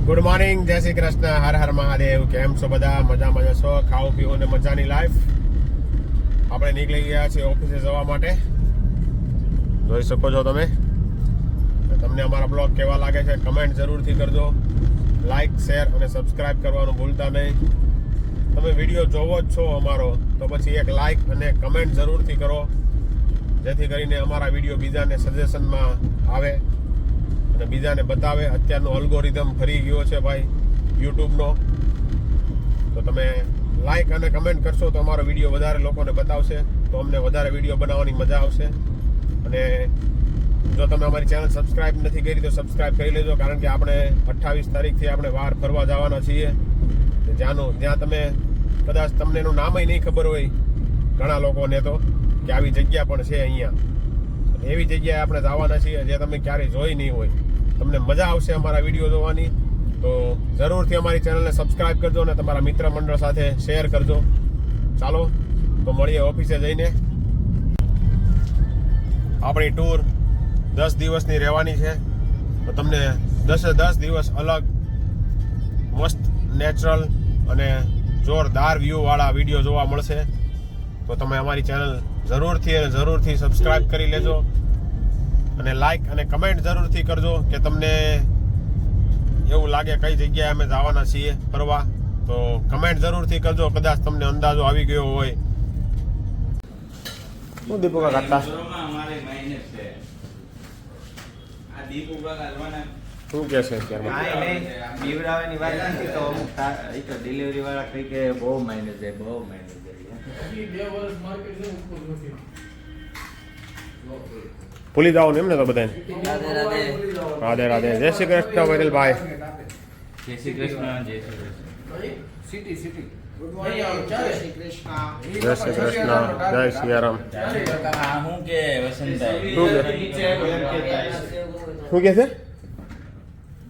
Good morning, જય શ્રી કૃષ્ણ, હર હર મહાદેવ. કેમ છો બધા? મજામાં જશો? ખાઓ પીવો ને મજાની લાઈફ. આપણે નીકળી ગયા છીએ ઓફિસે જવા માટે. જોઈ શકો છો તમે. તમને અમારા બ્લોગ કેવા લાગે છે કમેન્ટ જરૂરથી કરજો. લાઈક, શેર અને સબસ્ક્રાઇબ કરવાનું ભૂલતા નહીં. તમે વિડીયો જોવો જ છો અમારો, તો પછી એક લાઈક અને કમેન્ટ જરૂરથી કરો, જેથી કરીને અમારા વિડીયો બીજાને સજેશનમાં આવે અને બીજાને બતાવે. અત્યારનો અલ્ગોરિધમ ફરી ગયો છે ભાઈ યુટ્યુબનો, તો તમે લાઈક અને કમેન્ટ કરશો તો અમારો વિડીયો વધારે લોકોને બતાવશે, તો અમને વધારે વિડીયો બનાવવાની મજા આવશે. અને જો તમે અમારી ચેનલ સબસ્ક્રાઇબ નથી કરી તો સબસ્ક્રાઇબ કરી લેજો, કારણ કે આપણે 28 તારીખથી આપણે બહાર ફરવા જવાના છીએ, જ્યાં તમે કદાચ તમને એનું નામ નહીં ખબર હોય ઘણા લોકોને, તો કે આવી જગ્યા પણ છે અહીંયા. એવી જગ્યાએ આપણે જવાના છીએ જે તમે ક્યારેય જોઈ નહીં હોય. તમને મજા આવશે અમારા વિડીયો જોવાની, તો જરૂરથી અમારી ચેનલને સબસ્ક્રાઇબ કરજો અને તમારા મિત્ર મંડળ સાથે શેર કરજો. ચાલો તો મળીએ ઓફિસે જઈને. આપણી ટૂર 10 દિવસની રહેવાની છે, તો તમને 10 દિવસ અલગ મસ્ત નેચરલ અને જોરદાર વ્યૂવાળા વિડીયો જોવા મળશે. તો તમે અમારી ચેનલ જરૂરથી સબસ્ક્રાઇબ કરી લેજો અને લાઈક અને કમેન્ટ જરૂરથી કરજો કે તમને એવું લાગે કઈ જગ્યાએ અમે જવાના છીએ ફરવા. તો કમેન્ટ જરૂરથી કરજો, કદાચ તમને અંદાજો આવી ગયો હોય. શું દીપુકા કાકા શું કે છે બીવરાવાની વાત નથી, તો અમુક ડિલિવરી વાળા કહી કે બહુ માઇનસ છે, બહુ માઇનસ છે. ભૂલી જાઓ ને એમને તો બધાને. રાધે રાધે. જય શ્રી કૃષ્ણ વૈરલભાઈ. જય શ્રી કૃષ્ણ. જય શ્રી કૃષ્ણ. જય શ્રી કૃષ્ણ. જય સિયારામ. હું કે વસંતભાઈ શું કે છે?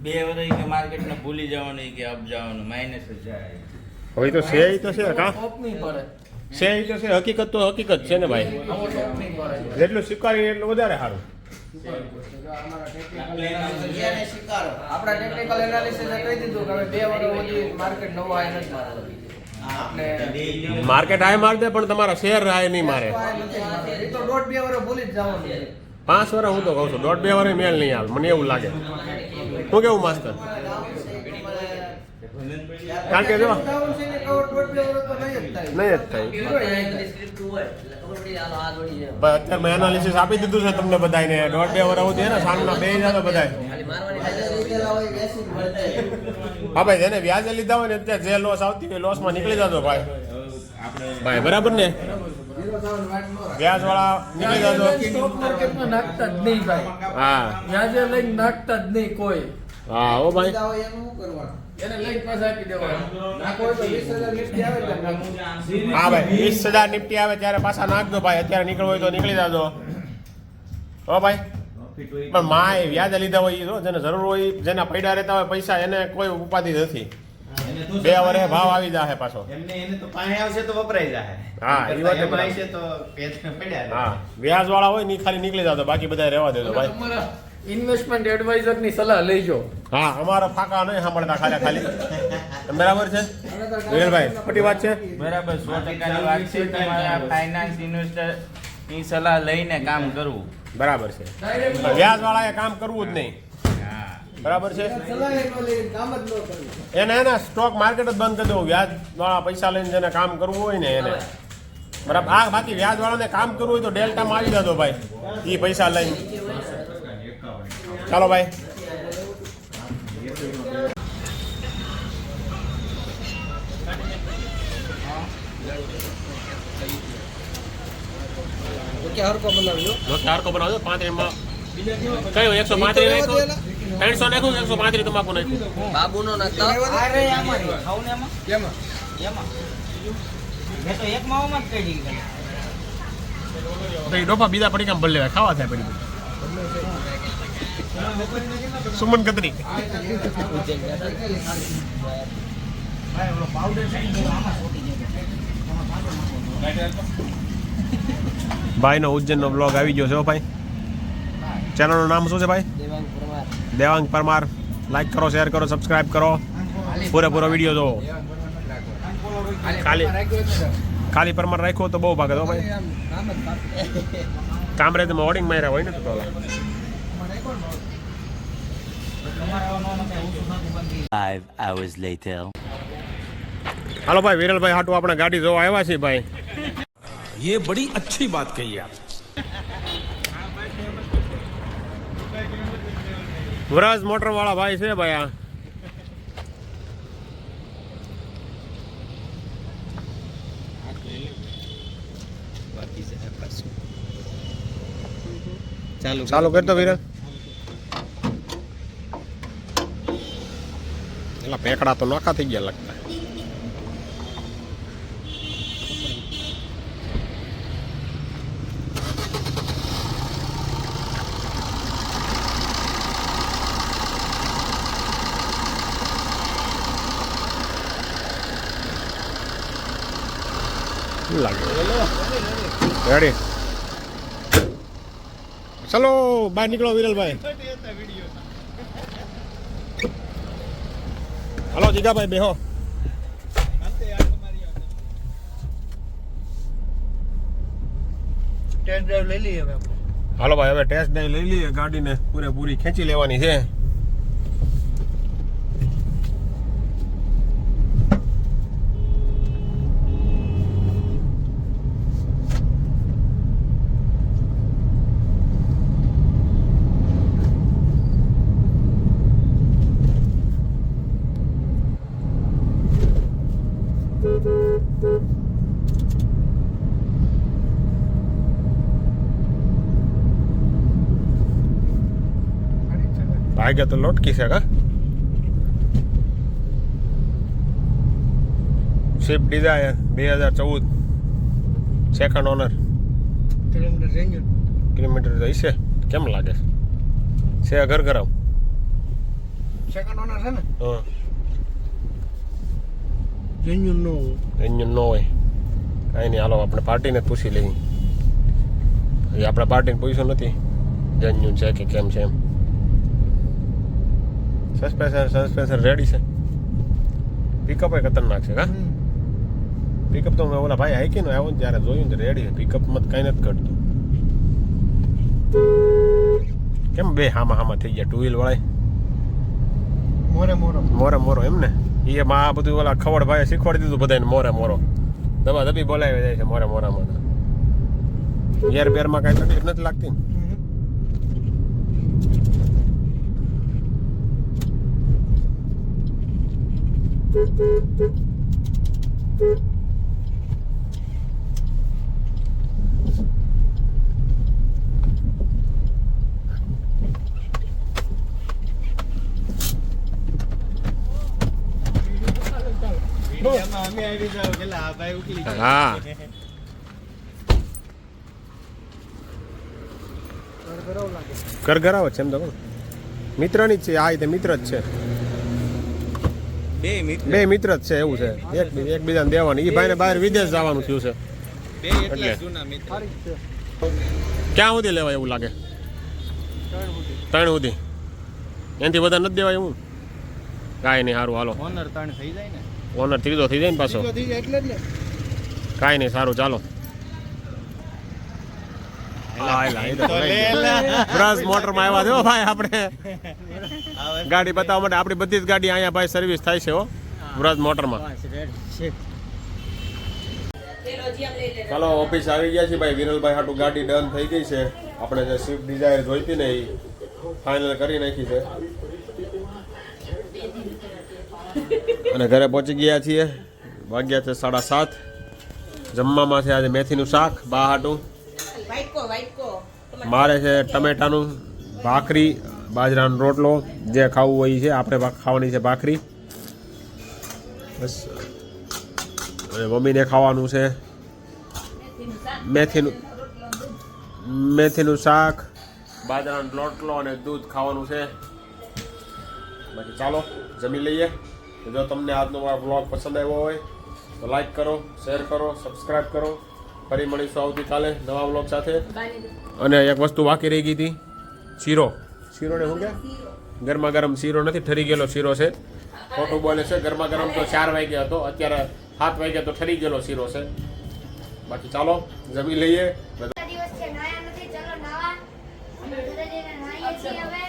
2 વર્ષ કે માર્કેટ ને ભૂલી જવાનું કે અપ જવાનું, માઇનસ જ જાય. હવે તો છે ઈ તો છે કા છે ઈ તો છે. હકીકત તો હકીકત છે ને ભાઈ. જેટલું સ્વીકારીએ એટલું વધારે સારું. આપણા ટેકનિકલ એનાલિસિસ કહી દીધું કે 2 વર્ષ સુધી માર્કેટ નવો આય નથી. માર્કેટ હાઈ માર દે પણ તમારા શેર હાઈ નહીં મારે. એ તો 1.5-2 વર્ષ ભૂલી જ જવાનું છે. 5 વર્ષ હું તો કહું છું, 1.5-2 વર્ષ મેળ નહીં આવે, મને એવું લાગે. શું કેવું માસ્ટર? કારણ કે જો નહીં જ થાય. અત્યારે મેં એનાલિસિસ આપી દીધું છે તમને બધાને. 1.5-2 વર્ષ સુધી ને સામના બે જાય બધા. હા ભાઈ, જેને વ્યાજે લીધા હોય ને અત્યારે જે લોસ આવતી હોય લોસમાં નીકળી જજો ભાઈ. ભાઈ બરાબર ને, વ્યાજ વાળા નીકળી જજો. સ્ટોક માર્કેટમાં નાખતા જ નહીં ભાઈ. હા વ્યાજે લઈને નાખતા જ નહીં કોઈ. હા ઓ ભાઈ. એને લઈને પાછા આપી દેવાનું. નાખો હોય તો 20,000 નિફ્ટી આવે એટલે નાખવું. હા ભાઈ, 20,000 નિફ્ટી આવે ત્યારે પાછા નાખજો ભાઈ. અત્યારે નીકળવું હોય તો નીકળી જજો. હો ભાઈ. પણ માય વ્યાજ લીધા હોય ઈ જો, જેને જરૂર હોય, જેના પડ્યા રહેતા હોય પૈસા, એને કોઈ ઉપાધિ નથી. 2 વર્ષે ભાવ આવી જાય પાછો. એને તો પાણી આવશે તો વપરાઈ જાય. હા એ વાત એમાં આવશે તો પડ્યા. હા, વ્યાજ વાળા હોય ને ખાલી નીકળી જતો, બાકી બધા રહેવા દેજો ભાઈ. તમારા ઇન્વેસ્ટમેન્ટ એડવાઇઝર ની સલાહ લેજો. હા, અમારા ફાકા નહીં સાંભળતા ખાલી. બરાબર છે વિરેલભાઈ? ખોટી વાત છે? બરાબર, 100% ની વાત છે. તમારા ફાઇનાન્સ ઇન્વેસ્ટર ની સલાહ લઈને કામ કરવું. બરાબર છે. વ્યાજ વાળાએ કામ કરવું જ નહીં. બરાબર છે. એને સ્ટોક માર્કેટ જ બંધ કરી દેવું. વ્યાજ વાળા પૈસા લઈને જેને કામ કરવું હોય ને એને. બરાબર. આ બાકી વ્યાજ વાળાને કામ કરવું હોય તો ડેલ્ટામાં આવી જતો ભાઈ, એ પૈસા લઈને. ચાલો ભાઈ. હરકો બનાવજો. હરકો બનાવજો. 35 માં કયો 135 નાખ્યો, 300 નાખ્યું, 135 તમાકુ નાખ્યું. બાબુનો નાખતા અરે આમાં ખાવું ને એમાં એમાં મેં તો એક માવામાં જ કહી દીધું. તો એ ડોફા બીજા પડી કામ ભલે લેવાય, ખાવા થાય પડી. સુમન કતરી ભાઈનો ઉજ્જૈનનો બ્લોગ આવી ગયો છે ભાઈ. ચેનલનું નામ શું છે ભાઈ? દેવાંગ પરમાર. લાઈક કરો, શેર કરો, સબસ્ક્રાઇબ કરો, પૂરેપૂરો વિડીયો જોવો. ખાલી પરમાર રાખ્યો તો બહુ ભાગે તો ભાઈ કામરેજમાં હોર્ડિંગ માર્યા હોય ને તો પેલા 5 hours later. હાલો ભાઈ વિરલભાઈ હાટુ આપણે ગાડી જોવા આવ્યા છીએ ભાઈ. ये बड़ी अच्छी बात कही आप. વરાજ મોટર વાળા ભાઈ છે ભાઈ આ. ચાલુ કરતો વિરલ. એલા પેકડા તો નોખા થઈ ગયા લાગતા. રેડી ચલો બહાર નીકળો વિરલભાઈ. હાલો જીગાભાઈ બેહો. ટેસ્ટ ડ્રાઈવ લઈ લઈએ હવે આપણે. હાલો ભાઈ હવે ટેસ્ટ ડ્રાઈવ લઈ લઈએ. ગાડીને પૂરેપૂરી ખેંચી લેવાની છે. ભાગ્ય તો લોટકી છે કા. Swift Dzire 2014 second owner. Kilometre range kilometre હશે કેમ લાગે છે ઘર ગરમ. સેકન્ડ ઓનર છે ને હા જેન્યુન નો એન્જિન ન હોય કાંઈ નહીં. હાલો આપણે પાર્ટીને જ પૂછી લઈએ. હજી આપણે પાર્ટીને પૂછ્યું નથી જેન્યુન છે કે કેમ છે એમ. સસ્પેન્સર રેડી છે. પિકઅપ એ ખતરનાક છે કા. પિકઅપ તો મેં ઓલા ભાઈ હાઈકીને આવ્યો ને ત્યારે જોયું ને રેડી છે. પિકઅપમાં કાંઈ નથી ઘટતું. કેમ બે હામાં થઈ ગયા ટુ વ્હીલ વાળા મોરો એમ ને. એ માં આ બધું ઓલા ખવડ ભાઈ શીખવાડી દીધું બધાને મોરો દબા દબી બોલાવી જાય છે મોરામાં. એર બેરમાં કાંઈ તકલીફ નથી લાગતી ને. હા કરગરાવ છે એમ તો મિત્રની જ છે. આ રીતે મિત્ર જ છે. બે મિત્ર જ છે એવું છે. એકબીજાને દેવાની. એ ભાઈને બહાર વિદેશ જવાનું થયું છે એટલે ક્યાં સુધી લેવાય એવું લાગે. 3 સુધી એનાથી વધારે નથી દેવાય એવું. કાંઈ નહીં સારું હાલો. ઓનર 3 થઈ જાય ને. ઓનર ત્રીજો થઈ જાય ને પાછો. કાંઈ નહીં સારું ચાલો. બ્રશ મોટરમાં આવ્યા છો ભાઈ આપણે ગાડી બતાવવા માટે. આપણી બધી જ ગાડી અહીંયા ભાઈ સર્વિસ થાય છે હો બ્રશ મોટરમાં. ચાલો ઓફિસ આવી ગયા છે ભાઈ. વિરલભાઈ હાટુ ગાડી ડન થઈ ગઈ છે. આપણે જે સ્વિફ્ટ ડિઝાયર જોઈતી ને એ ફાઇનલ કરી નાખી છે અને ઘરે પહોંચી ગયા છીએ. વાગ્યા છે 7:30. જમવામાં છે આજે મેથીનું શાક બા હાટું. મારે છે ટમેટાનું ભાખરી બાજરાનો રોટલો. જે ખાવું હોય છે આપણે ખાવાની છે ભાખરી બસ. અને મમ્મીને ખાવાનું છે મેથીનું શાક બાજરાનો રોટલો અને દૂધ ખાવાનું છે. બાકી ચાલો જમી લઈએ. જો તમને આજનો મારો બ્લોગ પસંદ આવ્યો હોય તો લાઈક કરો, શેર કરો, સબસ્ક્રાઈબ કરો. ફરી મળીશું આવતીકાલે નવા બ્લોગ સાથે. અને એક વસ્તુ બાકી રહી ગઈ હતી શીરો ને શું કે ગરમા ગરમ શીરો નથી, ઠરી ગયેલો શીરો છે. ખોટું બોલે છે. ગરમા ગરમ તો 4 વાગ્યા હતો, અત્યારે 7 વાગ્યા તો ઠરી ગયેલો શીરો છે. બાકી ચાલો જમી લઈએ. દિવસ છે નાયા નથી, ચલો નાવા. અમે ઘરે જઈને નાહીએ છીએ હવે.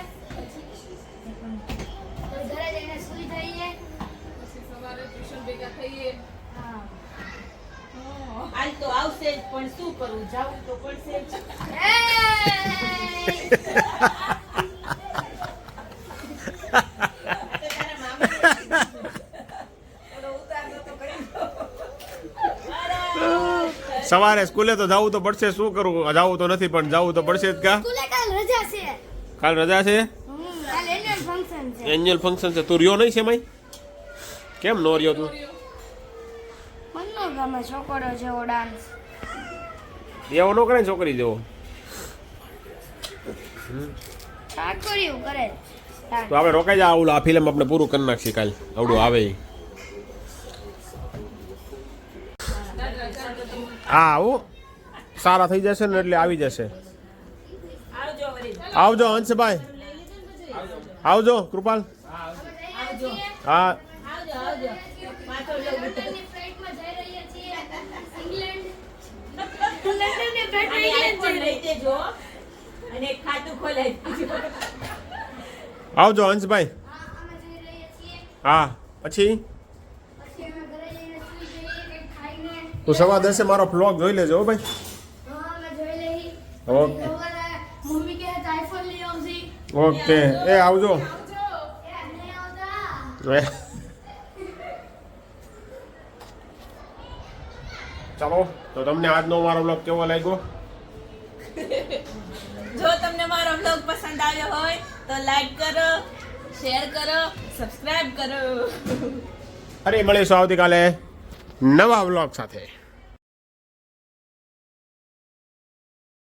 તો ઘરે જઈને સૂઈ જઈએ. હા. આજ તો આવશે જ, પણ શું કરવું, જાવું તો પડશે જ. તારા મામાને ઓલો ઉતારનો તો કરી દો. સવારે સ્કૂલે તો જવું તો પડશે, શું કરવું, જવું તો નથી પણ જવું તો પડશે જ. કા સ્કૂલે કાલ રજા છે. કાલ રજા છે? કાલ એન્યુઅલ ફંક્શન છે. એન્યુઅલ ફંક્શન છે. તું રહ્યો નહીં છે માઈ? કેમ નો રહ્યો તું? મનનો ગમે છોકરો જેવો ડાન્સ. એવો નો કરે ને છોકરી જેવો. ઠાકોરિયું કરે. તો આપણે રોકાઈ જા, આવડું આ ફિલ્મ આપણે પૂરું કરી નાખીએ કાલ, આવડું આવે ઈ. હા આવું સારા થઈ જશે ને એટલે આવી જશે. આવજો વળી. આવજો હંસભાઈ, આવજો કૃપાલ. આવજો હા આવજો આવજો. પાછો લંડનની ફ્લાઇટમાં જઈ રહ્યા છીએ. ઇંગ્લેન્ડ. લંડનની ફ્લાઇટમાં આઈફોન ઇંગ્લેન્ડ લઈ દેજો અને એક ખાતું ખોલાવી દેજો. આવજો હંસભાઈ. હા, અમે જઈ રહ્યા છીએ. હા પછી પછી અમે ઘરે જઈને સૂઈ જઈએ, કંઈક ખાઈને. તું સવા 10 મારો વ્લોગ જોઈ લેજો હો ભાઈ. હા, અમે જોઈ લઈ. ઓકે સવારે મમ્મી કહે તો આઈફોન લઈ આવશે. ઓકે એ આવજો. એ નહીં આવતા. ચાલો તો તમને આજનો મારો વ્લોગ કેવો લાગ્યો? જો તમને મારો બ્લોગ પસંદ આવ્યો હોય તો લાઈક કરો, શેર કરો, સબસ્ક્રાઇબ કરો. ફરી મળીશું આવતીકાલે નવા વ્લોગ સાથે.